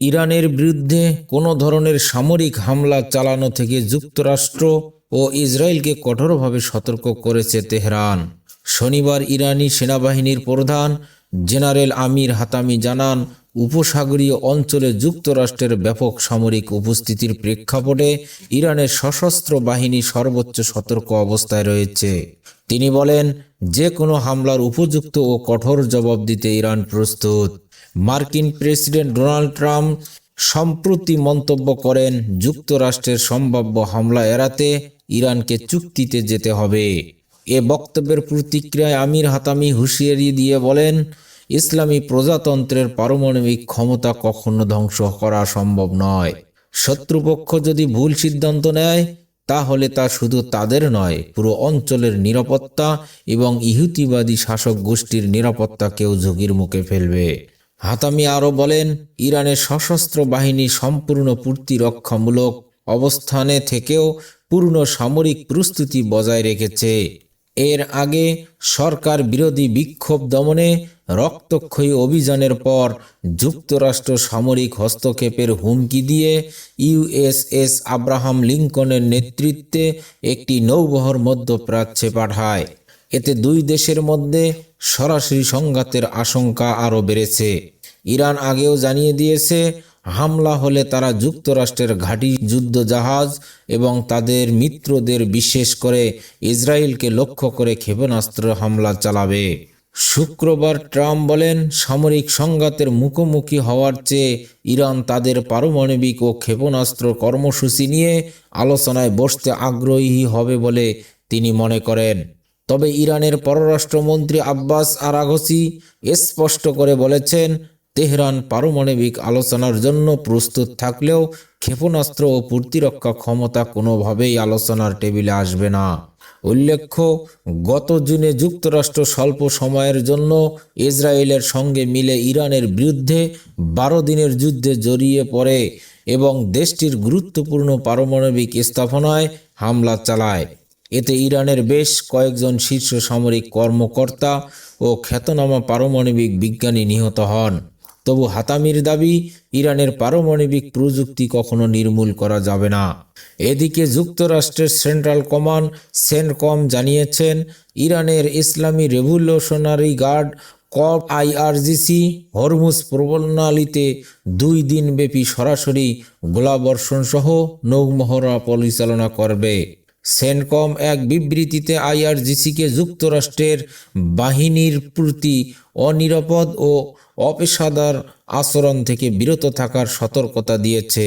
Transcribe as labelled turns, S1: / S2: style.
S1: ইরানের বিরুদ্ধে কোনো ধরনের সামরিক হামলা চালানো থেকে যুক্তরাষ্ট্র ও ইসরায়েলকে কঠোরভাবে সতর্ক করেছে তেহরান। শনিবার ইরানি সেনাবাহিনীর প্রধান জেনারেল আমির হাতামি জানান, উপসাগরীয় অঞ্চলে যুক্তরাষ্ট্রের ব্যাপক সামরিক উপস্থিতির প্রেক্ষাপটে ইরানের সশস্ত্র বাহিনী সর্বোচ্চ সতর্ক অবস্থায় রয়েছে। তিনি বলেন, যে কোনো হামলার উপযুক্ত ও কঠোর জবাব দিতে ইরান প্রস্তুত। মার্কিন প্রেসিডেন্ট ডোনাল্ড ট্রাম্প সম্প্রতি মন্তব্য করেন, যুক্তরাষ্ট্রের সম্ভাব্য হামলা এড়াতে ইরানকে চুক্তিতে যেতে হবে। এ বক্তব্যের প্রতিক্রিয়ায় আমির হাতামি হুঁশিয়ারি দিয়ে বলেন, ইসলামী প্রজাতন্ত্রের পারমাণবিক ক্ষমতা কখনো ধ্বংস করা সম্ভব নয়। শত্রুপক্ষ যদি ভুল সিদ্ধান্ত নেয় তাহলে তা শুধু তাদের নয়, পুরো অঞ্চলের নিরাপত্তা এবং ইহুদিবাদী শাসক গোষ্ঠীর নিরাপত্তাকেও ঝুঁকির মুখে ফেলবে। হাতামি আরও বলেন, ইরানের সশস্ত্র বাহিনী সম্পূর্ণ প্রতিরক্ষামূলক অবস্থানে থেকেও পূর্ণ সামরিক প্রস্তুতি বজায় রেখেছে। এর আগে সরকার বিরোধী বিক্ষোভ দমনে রক্তক্ষয়ী অভিযানের পর যুক্তরাষ্ট্র সামরিক হস্তক্ষেপের হুমকি দিয়ে ইউএসএস আব্রাহাম লিঙ্কনের নেতৃত্বে একটি নৌবহর মধ্যপ্রাচ্যে পাঠায়। এতে দুই দেশের মধ্যে সরাসরি সংঘাতের আশঙ্কা আরও বেড়েছে। ইরান আগেও জানিয়ে দিয়েছে, হামলা হলে তারা যুক্তরাষ্ট্রের ঘাঁটি যুদ্ধজাহাজ এবং তাদের মিত্রদের, বিশেষ করে ইসরায়েলকে লক্ষ্য করে ক্ষেপণাস্ত্র হামলা চালাবে। শুক্রবার ট্রাম্প বলেন, সামরিক সংঘাতের মুখোমুখি হওয়ার চেয়ে ইরান তাদের পারমাণবিক ও ক্ষেপণাস্ত্র কর্মসূচি নিয়ে আলোচনায় বসতে আগ্রহী হবে বলে তিনি মনে করেন। তবে ইরানের পররাষ্ট্রমন্ত্রী আব্বাস আরাঘচি স্পষ্ট করে বলেছেন, তেহরান পারমাণবিক আলোচনার জন্য প্রস্তুত থাকলেও ক্ষেপণাস্ত্র ও প্রতিরক্ষা ক্ষমতা কোনোভাবেই আলোচনার টেবিলে আসবে না। উল্লেখ্য, গত জুনে যুক্তরাষ্ট্র স্বল্প সময়ের জন্য ইসরায়েলের সঙ্গে মিলে ইরানের বিরুদ্ধে 12 দিনের যুদ্ধে জড়িয়ে পড়ে এবং দেশটির গুরুত্বপূর্ণ পারমাণবিক স্থাপনায় হামলা চালায়। এতে ইরানের বেশ কয়েকজন শীর্ষ সামরিক কর্মকর্তা ও খ্যাতনামা পারমাণবিক বিজ্ঞানী নিহত হন। তবু হাতামির দাবি, ইরানের পারমাণবিক প্রযুক্তি কখনো নির্মূল করা যাবে না। এদিকে যুক্তরাষ্ট্রের সেন্ট্রাল কমান্ড সেন্টকম জানিয়েছেন, ইরানের ইসলামী revolutionary guard corps IRGC Hormuz প্রণালীতে 2 দিনব্যাপী সরাসরি গোলাবর্ষণ সহ নৌমহড়া পরিচালনা করবে। সেন্টকম এক বিবৃতিতে আইআরজিসিকে যুক্তরাষ্ট্রের বাহিনীর প্রতি অনিরাপদ ও অপেশাদার আচরণ থেকে বিরত থাকার সতর্কতা দিয়েছে।